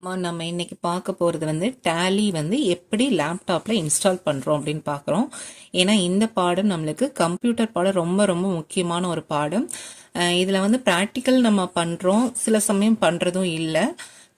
நம்ம இன்னைக்கு பார்க்க போகிறது வந்து டேலி வந்து எப்படி லேப்டாப்பில் இன்ஸ்டால் பண்ணுறோம் அப்படின்னு பார்க்குறோம். ஏன்னா இந்த பாடம் நம்மளுக்கு கம்ப்யூட்டர் பாடம் ரொம்ப ரொம்ப முக்கியமான ஒரு பாடம். இதில் வந்து ப்ராக்டிக்கல் நம்ம பண்ணுறோம், சில சமயம் பண்ணுறதும் இல்லை.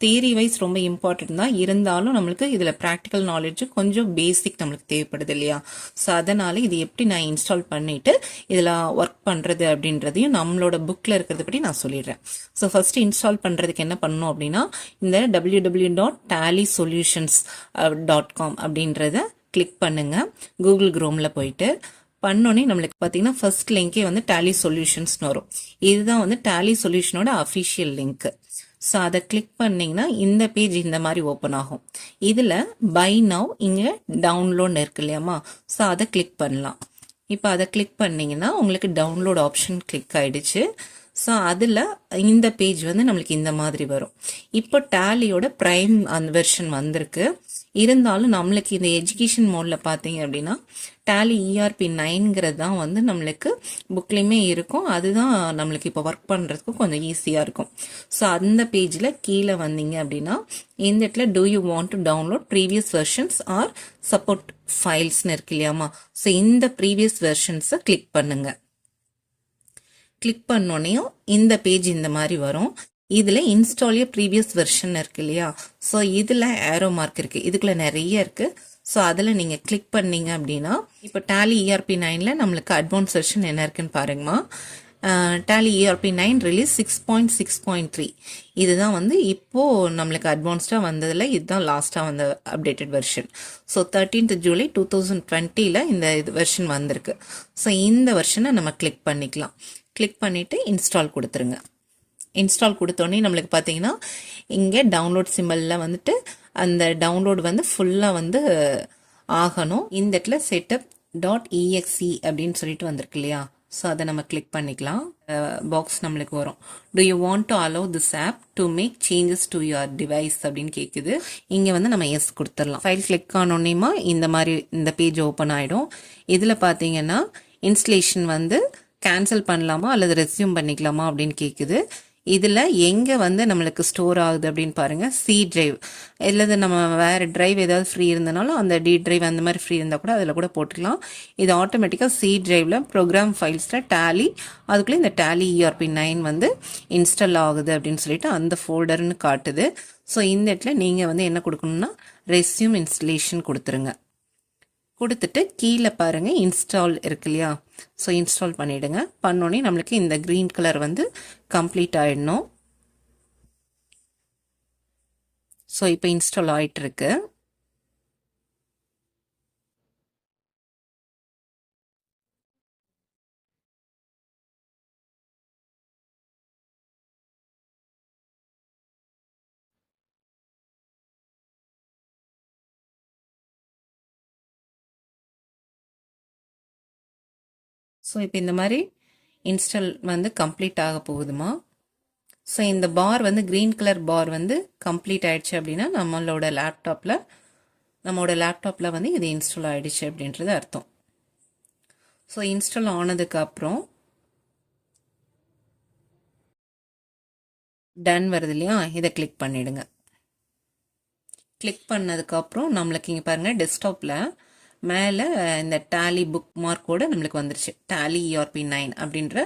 தியரி வைஸ் ரொம்ப இம்பார்ட்டன்ட் தான், இருந்தாலும் நம்மளுக்கு இதில் ப்ராக்டிக்கல் நாலேஜ் கொஞ்சம் பேசிக் நம்மளுக்கு தேவைப்படுது இல்லையா? ஸோ அதனால் இது எப்படி நான் இன்ஸ்டால் பண்ணிவிட்டு இதில் ஒர்க் பண்ணுறது அப்படின்றதையும் நம்மளோட புக்கில் இருக்கிறத பற்றி நான் சொல்லிடுறேன். ஸோ ஃபஸ்ட்டு இன்ஸ்டால் பண்ணுறதுக்கு என்ன பண்ணணும் அப்படின்னா, இந்த www.tallysolutions.com அப்படின்றத கிளிக் பண்ணுங்க. கூகுள் குரோமில் போயிட்டு பண்ணோன்னே நம்மளுக்கு பார்த்தீங்கன்னா ஃபர்ஸ்ட் லிங்கே வந்து டேலி சொல்யூஷன்ஸ்னு வரும். இதுதான் வந்து டேலி சொல்யூஷனோட அஃபிஷியல் லிங்க். ஸோ அதை கிளிக் பண்ணிங்கன்னா இந்த பேஜ் இந்த மாதிரி ஓப்பன் ஆகும். இதில் பை நவ் இங்கே டவுன்லோட் இருக்கு இல்லையாம்மா, ஸோ அதை கிளிக் பண்ணலாம். இப்போ அதை கிளிக் பண்ணிங்கன்னா உங்களுக்கு டவுன்லோட் ஆப்ஷன் கிளிக் ஆகிடுச்சு. ஸோ அதில் இந்த பேஜ் வந்து நம்மளுக்கு இந்த மாதிரி வரும். இப்போ டேலியோட ப்ரைம் அந்த வெர்ஷன் வந்திருக்கு. இருந்தாலும் நம்மளுக்கு இந்த எஜுகேஷன் மோடில் பார்த்தீங்க அப்படின்னா டேலி ERP 9ங்கிறது தான் வந்து நம்மளுக்கு புக்லேயுமே இருக்கும். அதுதான் நம்மளுக்கு இப்போ ஒர்க் பண்ணுறதுக்கு கொஞ்சம் ஈஸியாக இருக்கும். ஸோ அந்த பேஜில் கீழே வந்தீங்க அப்படின்னா இந்த இடத்துல do you want to download previous versions or support ஃபைல்ஸ்னு இருக்கு இல்லையாமா, ஸோ இந்த ப்ரீவியஸ் வெர்ஷன்ஸை கிளிக் பண்ணுங்க. கிளிக் பண்ணோன்னையும் இந்த பேஜ் இந்த மாதிரி வரும். இதில் இன்ஸ்டால் ப்ரீவியஸ் வெர்ஷன் இருக்கு இல்லையா, ஸோ இதில் ஏரோ மார்க் இருக்குது, இதுக்குள்ள நிறைய இருக்குது. ஸோ அதில் நீங்கள் கிளிக் பண்ணீங்க அப்படின்னா இப்போ டேலி ERP 9ல் நம்மளுக்கு அட்வான்ஸ் வெர்ஷன் என்ன இருக்குன்னு பாருங்கம்மா. டேலி ERP 9 ரிலீஸ் 6.6.3 இதுதான் வந்து இப்போது நம்மளுக்கு அட்வான்ஸ்டாக வந்ததில் இதுதான் லாஸ்ட்டாக வந்த updated version. So 13th July 2020 இந்த இது வெர்ஷன் வந்திருக்கு. ஸோ இந்த வெர்ஷனை நம்ம கிளிக் பண்ணிக்கலாம். கிளிக் பண்ணிவிட்டு இன்ஸ்டால் கொடுத்துருங்க. இன்ஸ்டால் கொடுத்தோடனே நம்மளுக்கு பார்த்தீங்கன்னா இங்கே டவுன்லோட் சிம்பிளில் வந்துட்டு அந்த டவுன்லோட் வந்து ஃபுல்லாக வந்து ஆகணும். இந்த இடத்துல setup.exe அப்படின்னு சொல்லிட்டு வந்திருக்கு இல்லையா, ஸோ அதை நம்ம கிளிக் பண்ணிக்கலாம். பாக்ஸ் நம்மளுக்கு வரும். Do you want to allow this app to make changes to your device அப்படின்னு கேட்குது. இங்கே வந்து நம்ம எஸ் கொடுத்துடலாம். ஃபைல் கிளிக் ஆனோடனேமா இந்த மாதிரி இந்த பேஜ் ஓப்பன் ஆகிடும். இதில் பார்த்தீங்கன்னா இன்ஸ்டலேஷன் வந்து கேன்சல் பண்ணலாமா அல்லது ரெஸ்யூம் பண்ணிக்கலாமா அப்படின்னு கேட்குது. இதில் எங்கே வந்து நம்மளுக்கு ஸ்டோர் ஆகுது அப்படின்னு பாருங்கள், C டிரைவ் இல்லது நம்ம வேறு டிரைவ் ஏதாவது ஃப்ரீ இருந்தனாலும் அந்த D டிரைவ் அந்த மாதிரி ஃப்ரீ இருந்தால் கூட அதில் கூட போட்டுக்கலாம். இது ஆட்டோமேட்டிக்காக C டிரைவில் ப்ரோக்ராம் ஃபைல்ஸில் டேலி அதுக்குள்ளே இந்த டேலி ERP 9 வந்து இன்ஸ்டால் ஆகுது அப்படின்னு சொல்லிட்டு அந்த ஃபோல்டர்னு காட்டுது. ஸோ இந்த இடத்துல நீங்கள் வந்து என்ன கொடுக்கணும்னா ரெஸ்யூம் இன்ஸ்டலேஷன் கொடுத்துருங்க. கொடுத்துட்டு கீழே பாருங்கள் இன்ஸ்டால் இருக்கு இல்லையா, ஸோ இன்ஸ்டால் பண்ணிவிடுங்க. பண்ணோன்னே நம்மளுக்கு இந்த க்ரீன் கலர் வந்து கம்ப்ளீட் ஆகிடணும். ஸோ இப்போ இன்ஸ்டால் ஆகிட்டுருக்கு. ஸோ இப்போ இந்த மாதிரி இன்ஸ்டால் வந்து கம்ப்ளீட் ஆக போகுதுமா. ஸோ இந்த பார் வந்து க்ரீன் கலர் பார் வந்து கம்ப்ளீட் ஆயிடுச்சு அப்படின்னா நம்மளோட லேப்டாப்பில் வந்து இது இன்ஸ்டால் ஆகிடுச்சு அப்படின்றது அர்த்தம். ஸோ இன்ஸ்டால் ஆனதுக்கு அப்புறம் டன் வருது இல்லையா, இதை கிளிக் பண்ணிவிடுங்க. கிளிக் பண்ணதுக்கப்புறம் நம்மளுக்கு இங்கே பாருங்கள் டெஸ்க்டாப்பில் மேலே இந்த டேலி புக் மார்க்கோட நம்மளுக்கு வந்துருச்சு. டேலி ERP 9 அப்படின்ற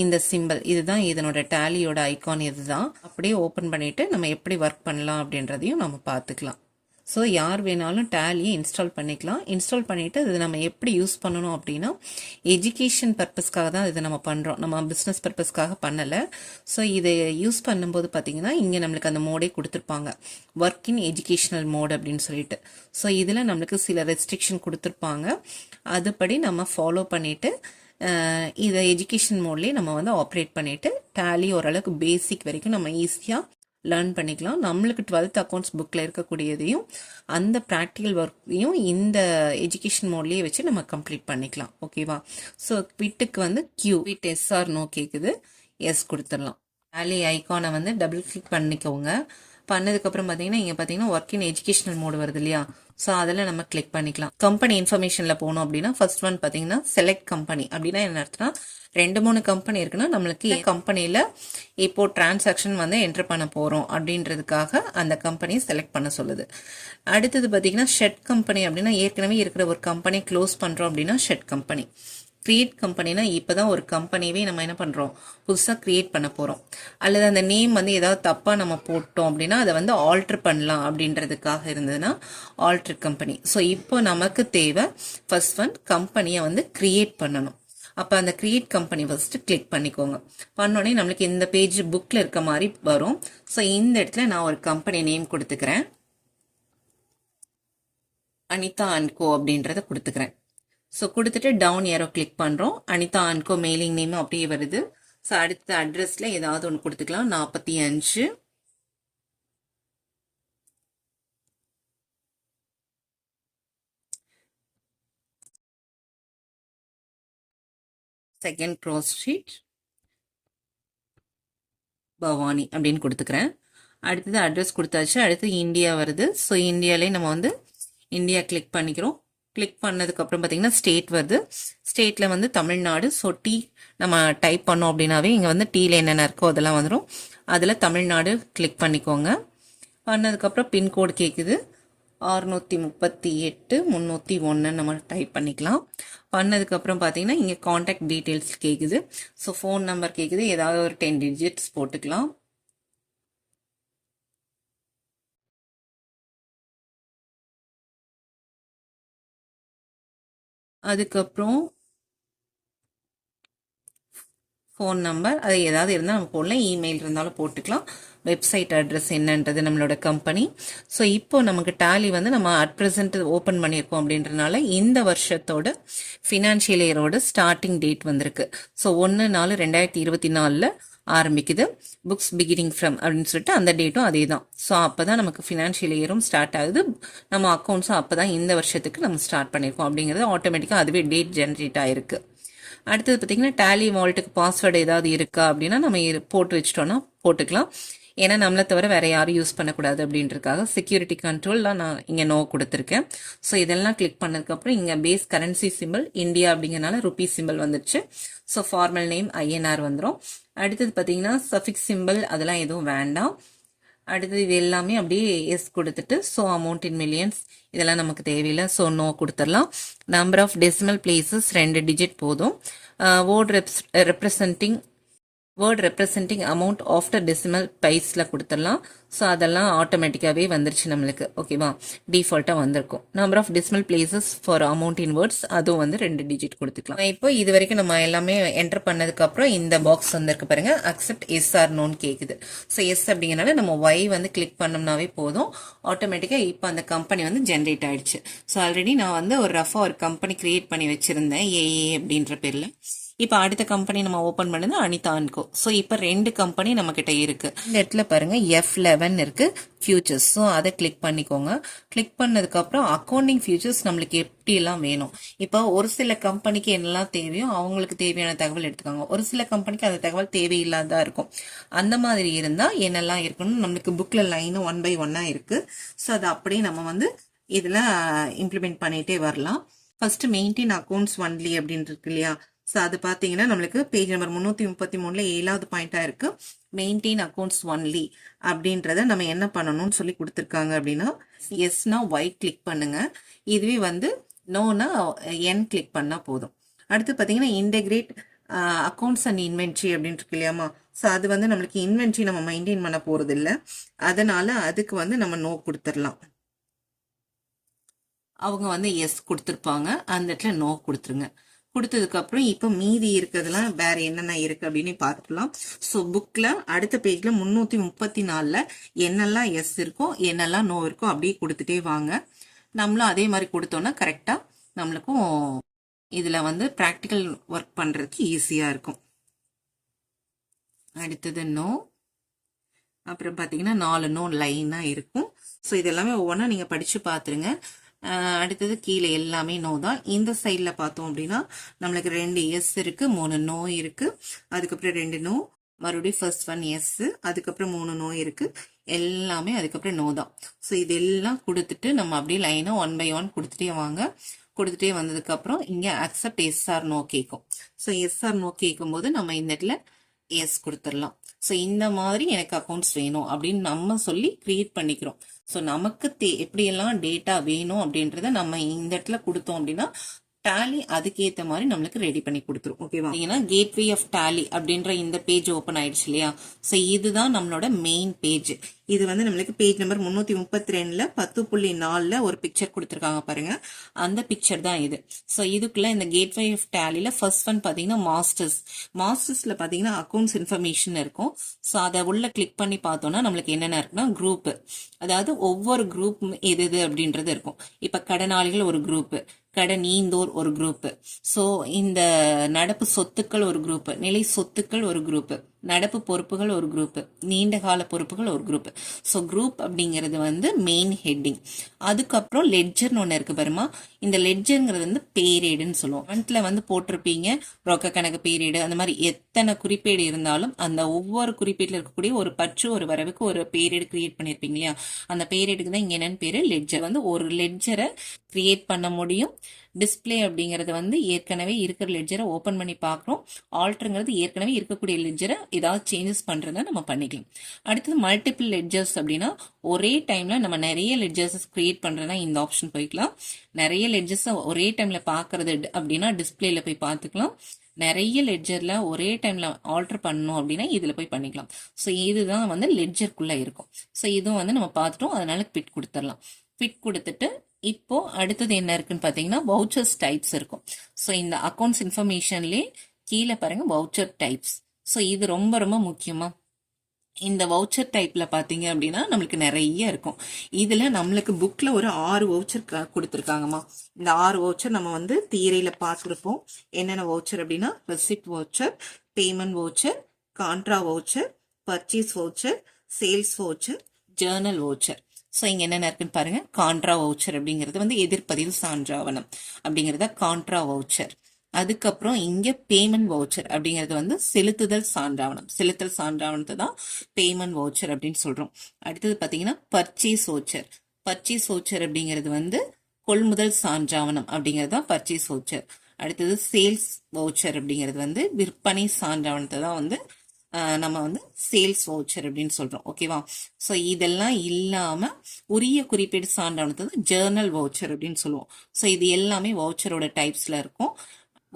இந்த சிம்பிள், இதுதான் இதனோட டேலியோட ஐகான். இதுதான் அப்படியே ஓப்பன் பண்ணிவிட்டு நம்ம எப்படி ஒர்க் பண்ணலாம் அப்படின்றதையும் நம்ம பார்த்துக்கலாம். ஸோ யார் வேணாலும் டேலியை இன்ஸ்டால் பண்ணிக்கலாம். இன்ஸ்டால் பண்ணிவிட்டு இது நம்ம எப்படி யூஸ் பண்ணணும் அப்படின்னா எஜுகேஷன் பர்பஸ்க்காக தான் இதை நம்ம பண்ணுறோம், நம்ம பிஸ்னஸ் பர்பஸ்க்காக பண்ணலை. ஸோ இதை யூஸ் பண்ணும்போது பார்த்தீங்கன்னா இங்கே நம்மளுக்கு அந்த மோடே கொடுத்துருப்பாங்க, ஒர்க் இன் எஜுகேஷனல் மோட் அப்படின்னு சொல்லிட்டு. ஸோ இதில் நம்மளுக்கு சில ரெஸ்ட்ரிக்ஷன் கொடுத்துருப்பாங்க, அதுபடி நம்ம ஃபாலோ பண்ணிவிட்டு இதை எஜுகேஷன் மோட்லேயே நம்ம வந்து ஆப்ரேட் பண்ணிவிட்டு டேலி ஓரளவுக்கு பேசிக் வரைக்கும் நம்ம ஈஸியாக லேர்ன் பண்ணிக்கலாம். நம்மளுக்கு 12th அக்கௌண்ட்ஸ் புக்கில் இருக்கக்கூடியதையும் அந்த ப்ராக்டிக்கல் ஒர்க்கையும் இந்த எஜுகேஷன் மோட்லேயே வச்சு நம்ம கம்ப்ளீட் பண்ணிக்கலாம். ஓகேவா? ஸோ குவிட்டுக்கு வந்து குவிட் SR நோ கேட்குது, எஸ் கொடுத்துடலாம். டேலி ஐக்கானை வந்து டபுள் கிளிக் பண்ணிக்கோங்க. பண்ணதுக்கப்புறம் பார்த்தீங்கன்னா இங்கே பார்த்தீங்கன்னா ஒர்க் இன் எஜுகேஷனல் மோடு வருது இல்லையா, ஸோ அதில் நம்ம கிளிக் பண்ணிக்கலாம். கம்பெனி இன்ஃபர்மேஷனில் போனோம் அப்படின்னா ஃபர்ஸ்ட் ஒன் பார்த்தீங்கன்னா செலக்ட் கம்பெனி. அப்படின்னா என்ன அர்த்தம்னா 2-3 கம்பெனி இருக்குன்னா நம்மளுக்கு கம்பெனியில் இப்போ டிரான்சாக்ஷன் வந்து என்டர் பண்ண போகிறோம் அப்படின்றதுக்காக அந்த கம்பெனியை செலக்ட் பண்ண சொல்லுது. அடுத்தது பார்த்தீங்கன்னா ஷெட் கம்பெனி அப்படின்னா ஏற்கனவே இருக்கிற ஒரு கம்பெனி க்ளோஸ் பண்ணுறோம் அப்படின்னா ஷெட் கம்பெனி. கிரியேட் கம்பெனினா இப்போதான் ஒரு கம்பெனியவே நம்ம என்ன பண்ணுறோம், புதுசாக கிரியேட் பண்ண போகிறோம். அல்லது அந்த நேம் வந்து ஏதாவது தப்பாக நம்ம போட்டோம் அப்படின்னா அதை வந்து ஆல்ட்ரு பண்ணலாம் அப்படின்றதுக்காக இருந்ததுன்னா ஆல்ட்ரு கம்பெனி. ஸோ இப்போ நமக்கு தேவை ஃபர்ஸ்ட் ஒன் கம்பெனியை வந்து கிரியேட் பண்ணணும். அப்போ அந்த கிரியேட் கம்பெனி ஃபர்ஸ்ட் கிளிக் பண்ணிக்கோங்க. பண்ணோடனே நம்மளுக்கு இந்த பேஜ் புக்கில் இருக்க மாதிரி வரும். ஸோ இந்த இடத்துல நான் ஒரு கம்பெனி நேம் கொடுத்துக்கிறேன், அனிதா அண்ட் கோ அப்படின்றத கொடுத்துக்கிறேன். ஸோ கொடுத்துட்டு டவுன் ஏரோ கிளிக் பண்ணுறோம். Anita and co mailing name அப்படியே வருது. ஸோ அடுத்த அட்ரஸில் ஏதாவது ஒன்று கொடுத்துக்கலாம். 45 செகண்ட் க்ராஸ் ஸ்ட்ரீட் பவானி அப்படின்னு கொடுத்துக்கிறேன். அடுத்தது அட்ரஸ் கொடுத்தாச்சு. அடுத்து இந்தியா வருது. ஸோ இந்தியாலே நம்ம வந்து இந்தியா கிளிக் பண்ணிக்கிறோம். கிளிக் பண்ணதுக்கப்புறம் பார்த்தீங்கன்னா ஸ்டேட் வருது. ஸ்டேட்டில் வந்து தமிழ்நாடு. ஸோ டி நம்ம டைப் பண்ணோம் அப்படின்னாவே இங்கே வந்து டீயில் என்னென்ன இருக்கோ அதெல்லாம் வந்துடும். அதில் தமிழ்நாடு கிளிக் பண்ணிக்கோங்க. பண்ணதுக்கப்புறம் பின்கோடு கேட்குது 638 301 நம்ம டைப் பண்ணிக்கலாம். பண்ணதுக்கப்புறம் பார்த்தீங்கன்னா இங்கே காண்டாக்ட் டீட்டெயில்ஸ் கேட்குது. ஸோ ஃபோன் நம்பர் கேட்குது, ஏதாவது ஒரு 10 டிஜிட்ஸ் போட்டுக்கலாம். அதுக்கப்புறம் ஃபோன் நம்பர் அது ஏதாவது இருந்தால் நம்ம போடலாம், இமெயில் இருந்தாலும் போட்டுக்கலாம். வெப்சைட் அட்ரஸ் என்னன்றது நம்மளோட கம்பெனி. ஸோ இப்போ நமக்கு டேலி வந்து நம்ம அட் ப்ரெசென்ட் ஓப்பன் பண்ணியிருக்கோம் அப்படின்றனால இந்த வருஷத்தோட ஃபினான்ஷியல் இயரோட ஸ்டார்டிங் டேட் வந்திருக்கு. ஸோ 1/4/2024 ஆரம்பிக்குது. புக்ஸ் பிகினிங் ஃப்ரம் அப்படின்னு சொல்லிட்டு அந்த டேட்டும் அதே தான். ஸோ அப்போ தான் நமக்கு ஃபினான்ஷியல் இயரும் ஸ்டார்ட் ஆகுது. நம்ம அக்கௌண்ட்ஸும் அப்போ தான் இந்த வருஷத்துக்கு நம்ம ஸ்டார்ட் பண்ணியிருக்கோம் அப்படிங்கிறது ஆட்டோமேட்டிக்காக அதுவே டேட் ஜென்ரேட் ஆயிருக்கு. அடுத்தது பார்த்தீங்கன்னா டேலி வால்ட்டுக்கு பாஸ்வேர்டு ஏதாவது இருக்கா அப்படின்னா நம்ம போட்டு வச்சிட்டோம்னா போட்டுக்கலாம். ஏன்னா நம்மளை தவிர வேற யாரும் யூஸ் பண்ணக்கூடாது அப்படின்றதுக்காக செக்யூரிட்டி கண்ட்ரோல்லாம் நான் இங்கே நோ கொடுத்துருக்கேன். ஸோ இதெல்லாம் கிளிக் பண்ணதுக்கப்புறம் இங்கே பேஸ் கரன்சி சிம்பிள் இந்தியா அப்படிங்கிறனால ருபி சிம்பிள் வந்துடுச்சு. ஸோ ஃபார்மல் நேம் INR வந்துடும். அடுத்தது பார்த்தீங்கன்னா சஃபிக்ஸ் சிம்பிள் அதெல்லாம் எதுவும் வேண்டாம். அடுத்தது இது எல்லாமே அப்படியே எஸ் கொடுத்துட்டு ஸோ அமௌண்ட் இன் மில்லியன்ஸ் இதெல்லாம் நமக்கு தேவையில்லை. ஸோ நோ கொடுத்துடலாம். Number of decimal places 2 digit போதும். Word representing amount after decimal பைஸில் கொடுத்துடலாம். ஸோ அதெல்லாம் ஆட்டோமேட்டிக்காகவே வந்துருச்சு நம்மளுக்கு. ஓகேவா, டிஃபால்ட்டாக வந்திருக்கும். Number of decimal places for amount in words அதுவும் வந்து 2 டிஜிட் கொடுத்துக்கலாம். இப்போ இது வரைக்கும் நம்ம எல்லாமே என்டர் பண்ணதுக்கப்புறம் இந்த பாக்ஸ் வந்திருக்கு பாருங்க, அக்செப்ட் எஸ் ஆர் நோன்னு கேட்குது. ஸோ எஸ் அப்படிங்கிறனால நம்ம ஒய் வந்து கிளிக் பண்ணோம்னாவே போதும். ஆட்டோமேட்டிக்காக இப்போ அந்த கம்பெனி வந்து ஜென்ரேட் ஆயிடுச்சு. ஸோ ஆல்ரெடி நான் வந்து ஒரு ரஃபாக ஒரு கம்பெனி கிரியேட் பண்ணி வச்சிருந்தேன் ஏஏ அப்படின்ற பேரில். இப்போ அடுத்த கம்பெனி நம்ம ஓப்பன் பண்ணது அனிதா அண்ட் கோ. ஸோ இப்போ 2 கம்பெனி நம்ம கிட்ட இருக்கு. இந்த இடத்துல பாருங்க F11 இருக்கு ஃபியூச்சர்ஸ். ஸோ அதை கிளிக் பண்ணிக்கோங்க. கிளிக் பண்ணதுக்கு அப்புறம் அக்கௌண்டிங் ஃபியூச்சர்ஸ் நம்மளுக்கு எப்படி எல்லாம் வேணும். இப்போ ஒரு சில கம்பெனிக்கு என்னெல்லாம் தேவையோ அவங்களுக்கு தேவையான தகவல் எடுத்துக்காங்க. ஒரு சில கம்பெனிக்கு அந்த தகவல் தேவையில்லாததா இருக்கும். அந்த மாதிரி இருந்தா என்னெல்லாம் இருக்கணும் நம்மளுக்கு புக்ல லைன் 1 by 1 இருக்கு. ஸோ அதை அப்படியே நம்ம வந்து இதுல இம்ப்ளிமெண்ட் பண்ணிட்டே வரலாம். ஃபர்ஸ்ட் மெயின்டைன் அக்கௌண்ட்ஸ் ஒன்லி அப்படின்னு இருக்கு இல்லையா. ஸோ அது பார்த்தீங்கன்னா நம்மளுக்கு பேஜ் நம்பர் 333 7வது பாயிண்டா இருக்கு. மெயின்டைன் அக்கௌண்ட்ஸ் ஒன்லி அப்படின்றத நம்ம என்ன பண்ணணும்னு சொல்லி கொடுத்துருக்காங்க அப்படின்னா எஸ்னா ஒய் கிளிக் பண்ணுங்க. இதுவே வந்து நோனா என் கிளிக் பண்ணா போதும். அடுத்து பார்த்தீங்கன்னா இன்டெகிரேட் அக்கௌண்ட்ஸ் அண்ட் இன்வென்ட்ரி அப்படின்னு இருக்கு இல்லையாமா. ஸோ அது வந்து நம்மளுக்கு இன்வென்ட்ரி நம்ம மெயின்டைன் பண்ண போறது இல்லை. அதனால அதுக்கு வந்து நம்ம நோ கொடுத்துடலாம். அவங்க வந்து எஸ் கொடுத்துருப்பாங்க, அந்த இடத்துல நோ கொடுத்துருங்க. கொடுத்ததுக்கு அப்புறம் இப்போ மீதி இருக்கிறதுலாம் வேற என்னென்ன இருக்கு அப்படின்னு பார்த்துக்கலாம். ஸோ புக்ல அடுத்த பேஜ்ல 334 என்னெல்லாம் எஸ் இருக்கோ என்னெல்லாம் நோ இருக்கோ அப்படியே கொடுத்துட்டே வாங்க. நம்மளும் அதே மாதிரி கொடுத்தோம்னா கரெக்டா நம்மளுக்கும் இதுல வந்து ப்ராக்டிக்கல் ஒர்க் பண்றதுக்கு ஈஸியா இருக்கும். அடுத்தது நோ. அப்புறம் பார்த்தீங்கன்னா 4 நோ லைனா இருக்கும். ஸோ இதெல்லாமே ஒவ்வொன்றா நீங்க படிச்சு பார்த்துருங்க. அடுத்தது கீழே எல்லாமே நோ தான். இந்த சைடில் பார்த்தோம் அப்படின்னா நம்மளுக்கு 2 எஸ் இருக்கு, 3 நோ இருக்கு, அதுக்கப்புறம் 2 நோ, மறுபடியும் ஃபர்ஸ்ட் ஒன் எஸ், அதுக்கப்புறம் 3 நோ இருக்கு, எல்லாமே அதுக்கப்புறம் நோ தான். ஸோ இதெல்லாம் கொடுத்துட்டு நம்ம அப்படியே லைனாக 1 by 1 கொடுத்துட்டே வாங்க. கொடுத்துட்டே வந்ததுக்கு அப்புறம் இங்க அக்செப்ட் எஸ்ஆர் நோ கேட்கும். ஸோ எஸ்ஆர் நோ கேட்கும் போது நம்ம இந்த இடத்துல எஸ் கொடுத்துடலாம். ஸோ இந்த மாதிரி எனக்கு அக்கௌண்ட்ஸ் வேணும் அப்படின்னு நம்ம சொல்லி கிரியேட் பண்ணிக்கிறோம். ஸோ நமக்கு எப்படியெல்லாம் டேட்டா வேணும் அப்படின்றத நம்ம இந்த இடத்துல கொடுத்தோம் அப்படின்னா டேலி அதுக்கேற்ற மாதிரி நம்மளுக்கு ரெடி பண்ணி கொடுத்துரும். ஓகேவா? ஏன்னா கேட்வே ஆஃப் டேலி அப்படின்ற இந்த பேஜ் ஓப்பன் ஆயிடுச்சு இல்லையா? ஸோ இதுதான் நம்மளோட மெயின் பேஜ். இது வந்து நம்மளுக்கு பேஜ் நம்பர் 332ல 10.4ல ஒரு பிக்சர் கொடுத்துருக்காங்க பாருங்க, அந்த பிக்சர் தான் இது. ஸோ இதுக்குள்ள இந்த கேட்வே ஆஃப் டேலில ஃபர்ஸ்ட் ஒன் பாத்தீங்கன்னா மாஸ்டர்ஸ்ல பாத்தீங்கன்னா அக்கௌண்ட்ஸ் இன்ஃபர்மேஷன் இருக்கும். ஸோ அதை உள்ள கிளிக் பண்ணி பார்த்தோம்னா நம்மளுக்கு என்னென்ன இருக்குன்னா குரூப், அதாவது ஒவ்வொரு குரூப் எது அப்படின்றது இருக்கும். இப்ப கடனாளிகள் ஒரு குரூப், கடனீந்தோர் ஒரு குரூப், ஸோ இந்த நடப்பு சொத்துக்கள் ஒரு குரூப், நிலை சொத்துக்கள் ஒரு குரூப், நடப்பு பொறுப்புகள் ஒரு குரூப், நீண்ட கால பொறுப்புகள் ஒரு குரூப். ஸோ குரூப் அப்படிங்கிறது வந்து மெயின் ஹெட்டிங். அதுக்கப்புறம் லெட்ஜர்னு ஒன்று இருக்கு பாருமா, இந்த லெட்ஜர்ங்கிறது வந்து பேரேடுன்னு சொல்லுவோம். மந்த்ல வந்து போட்டிருப்பீங்க ரொக்க கணக்கு பேரேடு, அந்த மாதிரி எத்தனை குறிப்பேடு இருந்தாலும் அந்த ஒவ்வொரு குறிப்பேட்டில் இருக்கக்கூடிய ஒரு பற்று ஒரு வரவுக்கு ஒரு பேரேடு கிரியேட் பண்ணியிருப்பீங்க இல்லையா, அந்த பேரேடுக்கு தான் இங்க என்னன்னு பேரு லெட்ஜர். வந்து ஒரு லெட்ஜரை கிரியேட் பண்ண முடியும். டிஸ்பிளே அப்படிங்கிறது வந்து ஏற்கனவே இருக்கிற லெட்ஜரை ஓபன் பண்ணி பார்க்குறோம். ஆல்டருங்கிறது ஏற்கனவே இருக்கக்கூடிய லெட்ஜரை ஏதாவது சேஞ்சஸ் பண்றத நம்ம பண்ணிக்கலாம். அடுத்தது மல்டிபிள் லெட்ஜர்ஸ் அப்படின்னா ஒரே டைம்ல நம்ம நிறைய லெட்ஜர்ஸ் கிரியேட் பண்றதா இந்த ஆப்ஷன் போய்க்கலாம். நிறைய லெட்ஜர்ஸ் ஒரே டைம்ல பாக்குறது அப்படின்னா டிஸ்பிளேல போய் பார்த்துக்கலாம். நிறைய லெட்ஜர்ல ஒரே டைம்ல ஆல்டர் பண்ணணும் அப்படின்னா இதுல போய் பண்ணிக்கலாம். ஸோ இதுதான் வந்து லெட்ஜருக்குள்ள இருக்கும். ஸோ இதுவும் வந்து நம்ம பார்த்துட்டோம், அதனால பிட் கொடுத்துடலாம். பிட் கொடுத்துட்டு இப்போ அடுத்தது என்ன இருக்குன்னு பாத்தீங்கன்னா வவுச்சர்ஸ் டைப்ஸ் இருக்கும். ஸோ இந்த அக்கௌண்ட்ஸ் இன்ஃபர்மேஷன்லேயே கீழே பாருங்க வவுச்சர் டைப்ஸ். ஸோ இது ரொம்ப ரொம்ப முக்கியமா. இந்த வவுச்சர் டைப்ல பாத்தீங்க அப்படின்னா நம்மளுக்கு நிறைய இருக்கும். இதுல நம்மளுக்கு புக்ல ஒரு 6 வவுச்சர் கொடுத்துருக்காங்கம்மா. இந்த 6 வவுச்சர் நம்ம வந்து தியரியில பார்த்துருப்போம். என்னென்ன வவுச்சர் அப்படின்னா receipt voucher, payment voucher, contra voucher, purchase voucher, sales voucher, Journal voucher. So இங்க என்னென்ன இருக்குன்னு பாருங்க. கான்ட்ரா வவுச்சர் அப்படிங்கிறது வந்து எதிர்பதிவு சான்றாவணம் அப்படிங்கிறத கான்ட்ரா வவுச்சர். அதுக்கப்புறம் இங்க பேமெண்ட் வவுச்சர் அப்படிங்கிறது வந்து செலுத்துதல் சான்றாவணம். செலுத்தல் சான்றாவணத்தை தான் பேமெண்ட் வவுச்சர் அப்படின்னு சொல்றோம். அடுத்தது பாத்தீங்கன்னா பர்ச்சேஸ் வவுச்சர். பர்ச்சேஸ் வவுச்சர் அப்படிங்கிறது வந்து கொள்முதல் சான்றாவணம் அப்படிங்கிறது தான் பர்ச்சேஸ் வவுச்சர். அடுத்தது சேல்ஸ் வவுச்சர் அப்படிங்கிறது வந்து விற்பனை சான்றாவணத்தை தான் வந்து நம்ம வந்து சேல்ஸ் வவுச்சர் அப்படின்னு சொல்றோம். ஓகேவா? ஸோ இதெல்லாம் இல்லாம உரிய குறிப்பீடு சான்றாவணத்தை தான் ஜேர்னல் வவுச்சர் அப்படின்னு சொல்லுவோம். ஸோ இது எல்லாமே வவுச்சரோட டைப்ஸ்ல இருக்கும்.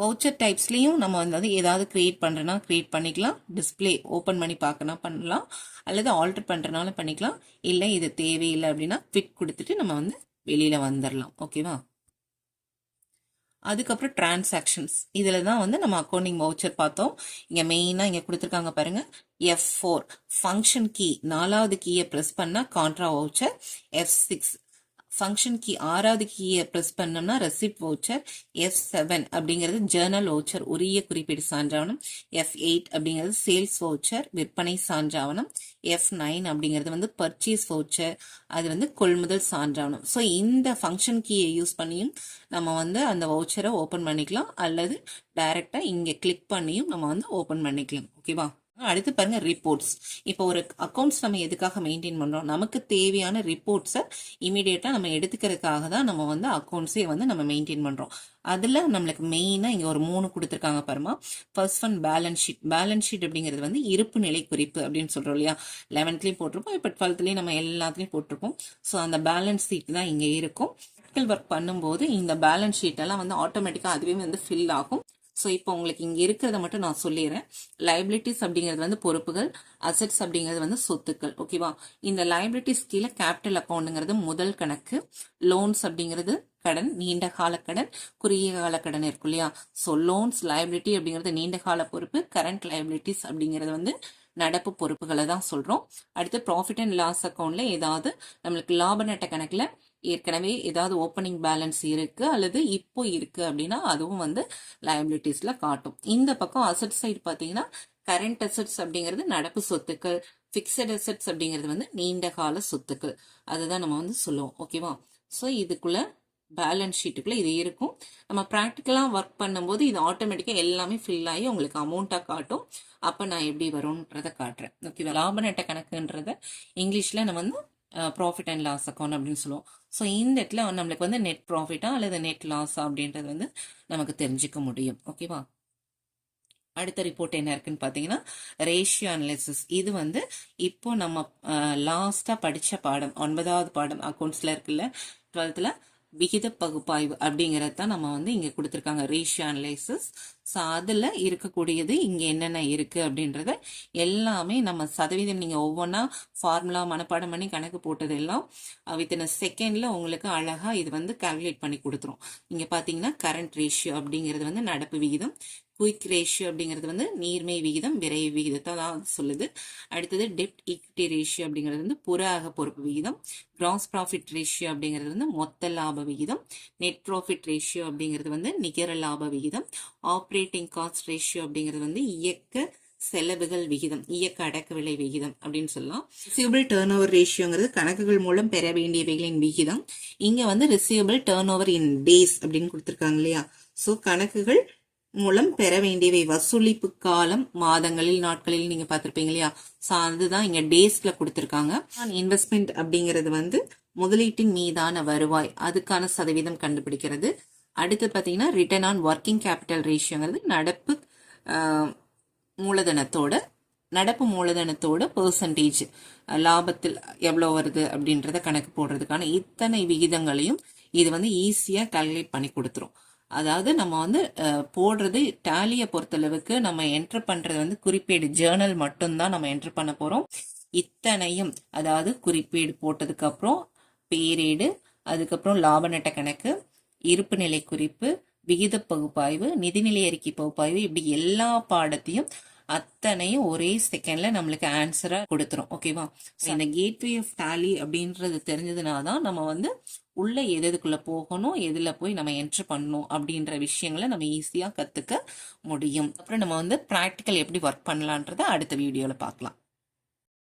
வவுச்சர் டைப்ஸ்லயும் நம்ம வந்து ஏதாவது கிரியேட் பண்றோம்னா கிரியேட் பண்ணிக்கலாம். டிஸ்பிளே ஓபன் பண்ணி பார்க்கணும் பண்ணலாம், அல்லது ஆல்டர் பண்றதுனால பண்ணிக்கலாம். இல்லை இது தேவையில்லை அப்படின்னா பிட் கொடுத்துட்டு நம்ம வந்து வெளியில வந்துடலாம். ஓகேவா? அதுக்கப்புறம் டிரான்சாக்ஷன்ஸ், இதுல தான் வந்து நம்ம அக்கௌண்டிங் வவுச்சர் பார்த்தோம். இங்க மெயினா இங்க கொடுத்துருக்காங்க பாருங்க, F4 ஃபங்க்ஷன் கீ 4வது கீயை பிரஸ் பண்ணா contra voucher, F6 function key 6வது கீயை பிரஸ் பண்ணோம்னா ரெசிப்ட் வவுச்சர், F7 அப்படிங்கிறது ஜேர்னல் வவுச்சர் உரிய குறிப்பீடு சான்றாவணம், F8 அப்படிங்கிறது சேல்ஸ் வவுச்சர் விற்பனை சான்றாவணம், F9 அப்படிங்கிறது வந்து பர்ச்சேஸ் வவுச்சர் அது வந்து கொள்முதல் சான்றாவணம். ஸோ இந்த ஃபங்க்ஷன் கீயை யூஸ் பண்ணியும் நம்ம வந்து அந்த வவுச்சரை ஓபன் பண்ணிக்கலாம், அல்லது டைரக்டா இங்க கிளிக் பண்ணியும் நம்ம வந்து ஓபன் பண்ணிக்கலாம். ஓகேவா? அடுத்து பாருங்க ரிப்போர்ட்ஸ். இப்போ ஒரு அக்கௌண்ட்ஸ் நம்ம எதுக்காக மெயின்டைன் பண்றோம், நமக்கு தேவையான ரிப்போர்ட்ஸை இமீடியட்டா நம்ம எடுத்துக்கிறதுக்காக தான் நம்ம வந்து அக்கௌண்ட்ஸே வந்து நம்ம மெயின்டைன் பண்றோம். அதுல நம்மளுக்கு மெயினா இங்க ஒரு 3 கொடுத்துருக்காங்க பாருமா. First one balance sheet. Balance sheet அப்படிங்கிறது வந்து இருப்பு நிலை குறிப்பு அப்படின்னு சொல்றோம் இல்லையா. 11த்லயும் போட்டிருப்போம், இப்போ 12த்லயும் நம்ம எல்லாத்துலயும் போட்டிருப்போம். ஸோ அந்த பேலன்ஸ் ஷீட் தான் இங்க இருக்கும். ஒர்க் பண்ணும்போது இந்த பேலன்ஸ் ஷீட் எல்லாம் வந்து ஆட்டோமேட்டிக்கா அதுவே வந்து ஃபில் ஆகும். ஸோ இப்போ உங்களுக்கு இங்க இருக்கிறத மட்டும் நான் சொல்லிடுறேன். லைபிலிட்டிஸ் அப்படிங்கிறது வந்து பொறுப்புகள், அசெட்ஸ் அப்படிங்கிறது வந்து சொத்துக்கள். ஓகேவா? இந்த லைபிலிட்டிஸ் கீழே கேபிட்டல் அக்கௌண்ட்ங்கிறது முதல் கணக்கு, லோன்ஸ் அப்படிங்கிறது கடன், நீண்ட கால கடன், குறுகிய கால கடன் இருக்கும் இல்லையா. ஸோ லோன்ஸ் லைபிலிட்டி அப்படிங்கிறது நீண்ட கால பொறுப்பு, கரண்ட் லைபிலிட்டிஸ் அப்படிங்கிறது வந்து நடப்பு பொறுப்புகளை தான் சொல்றோம். அடுத்து ப்ராஃபிட் அண்ட் லாஸ் அக்கௌண்ட்ல ஏதாவது நம்மளுக்கு லாப நட்ட கணக்குல ஏற்கனவே ஏதாவது ஓப்பனிங் பேலன்ஸ் இருக்கு அல்லது இப்போ இருக்கு அப்படின்னா அதுவும் வந்து லயபிலிட்டிஸ்ல காட்டும். இந்த பக்கம் அசெட் சைடு பாத்தீங்கன்னா கரண்ட் அசெட்ஸ் அப்படிங்கிறது நடப்பு சொத்துக்கள், பிக்சட் அசெட்ஸ் அப்படிங்கிறது வந்து நீண்ட கால சொத்துக்கள், அதுதான் நம்ம வந்து சொல்லுவோம். ஓகேவா? ஸோ இதுக்குள்ள பேலன்ஸ் ஷீட்டுக்குள்ள இது இருக்கும். நம்ம ப்ராக்டிக்கலாக ஒர்க் பண்ணும்போது இது ஆட்டோமேட்டிக்காக எல்லாமே ஃபில் ஆகி உங்களுக்கு அமௌண்ட்டாக காட்டும். அப்போ நான் எப்படி வரும்ன்றதை காட்டுறேன். ஓகேவா? லாப நட்ட கணக்குன்றத இங்கிலீஷில் நம்ம வந்து ப்ராஃபிட் அண்ட் லாஸ் அக்கௌண்ட் அப்படின்னு சொல்லுவோம். ஸோ இந்த இடத்துல நம்மளுக்கு வந்து நெட் ப்ராஃபிட்டா அல்லது நெட் லாஸா அப்படின்றது வந்து நமக்கு தெரிஞ்சுக்க முடியும். ஓகேவா? அடுத்த ரிப்போர்ட் என்ன இருக்குன்னு பார்த்தீங்கன்னா ரேஷியோ அனாலிசிஸ். இது வந்து இப்போ நம்ம லாஸ்ட்டாக படித்த பாடம் 9வது பாடம் அக்கௌண்ட்ஸில் இருக்குல்ல 12th விகித பகுப்பாய்வு அப்படிங்கிறது தான் நம்ம வந்து இங்கே கொடுத்துருக்காங்க ரேஷியோ அனலைசிஸ். ஸோ அதில் இருக்கக்கூடியது இங்கே என்னென்ன இருக்குது அப்படின்றத எல்லாமே நம்ம சதவீதம் நீங்கள் ஒவ்வொன்றா ஃபார்முலா மனப்பாடம் பண்ணி கணக்கு போட்டது எல்லாம் வித்தின் செகண்டில் உங்களுக்கு அழகாக இது வந்து கால்குலேட் பண்ணி கொடுத்துரும். இங்கே பார்த்தீங்கன்னா கரண்ட் ரேஷியோ அப்படிங்கிறது வந்து நடப்பு விகிதம், குயிக் ரேஷியோ அப்படிங்கிறது வந்து நீர்மை விகிதம் விரைவு விகிதத்தை தான் சொல்லுது. அடுத்தது டெப்ட் ஈக்விட்டி ரேஷியோ அப்படிங்கிறது வந்து புற அக பொறுப்பு விகிதம், கிராஸ் ப்ராஃபிட் ரேஷியோ அப்படிங்கிறது வந்து மொத்த லாப விகிதம், நெட் ப்ராஃபிட் ரேஷியோ அப்படிங்கிறது வந்து நிகர லாப விகிதம், ஆப்ரேட்டிங் காஸ்ட் ரேஷியோ அப்படிங்கிறது வந்து இயக்க செலவுகள் விகிதம், இயக்க அடக்க விலை விகிதம் அப்படின்னு சொல்லலாம். ரிசீவபிள் டர்ன் ஓவர் ரேஷியோங்கிறது கணக்குகள் மூலம் பெற வேண்டியவைகளின் விகிதம். இங்க வந்து ரிசீவபிள் டர்ன் ஓவர் இன் டேஸ் அப்படின்னு கொடுத்துருக்காங்க இல்லையா? ஸோ கணக்குகள் மூலம் பெற வேண்டியவை வசூலிப்பு காலம் மாதங்களில் நாட்களில் நீங்க பார்த்திருப்பீங்க இல்லையா? ஸோ அதுதான் இங்க டேஸ்ல கொடுத்துருக்காங்க. இன்வெஸ்ட்மெண்ட் அப்படிங்கிறது வந்து முதலீட்டின் மீதான வருவாய், அதுக்கான சதவீதம் கண்டுபிடிக்கிறது. அடுத்து பார்த்தீங்கன்னா ரிட்டர்ன் ஆன் ஒர்க்கிங் கேபிட்டல் ரேஷியோங்கிறது நடப்பு மூலதனத்தோட பெர்சன்டேஜ் லாபத்தில் எவ்வளோ வருது அப்படின்றத கணக்கு போடுறதுக்கான இத்தனை விகிதங்களையும் இது வந்து ஈஸியா கால்குலேட் பண்ணி கொடுத்துரும். அதாவது நம்ம வந்து போடுறது டேலியை பொறுத்தளவுக்கு நம்ம என்டர் பண்றது வந்து குறிப்பேடு ஜேர்னல் மட்டும்தான் நம்ம என்டர் பண்ண போறோம். இத்தனையும் அதாவது குறிப்பேடு போட்டதுக்கு அப்புறம் பேரேடு, அதுக்கப்புறம் லாப நட்ட கணக்கு, இருப்பு நிலை குறிப்பு, விகித பகுப்பாய்வு, நிதிநிலை அறிக்கை பகுப்பாய்வு, இப்படி எல்லா பாடத்தையும் அத்தனையும் ஒரே செகண்ட்ல நம்மளுக்கு ஆன்சரா கொடுத்துரும். ஓகேவா? இந்த கேட்வே ஆஃப் டேலி அப்படின்றது தெரிஞ்சதுனாதான் நம்ம வந்து உள்ள எதுக்குள்ள போகணும், எதுல போய் நம்ம என்டர் பண்ணணும் அப்படின்ற விஷயங்களை நம்ம ஈஸியா கத்துக்க முடியும். அப்புறம் நம்ம வந்து பிராக்டிக்கல் எப்படி ஒர்க் பண்ணலான்றத அடுத்த வீடியோல பார்க்கலாம்.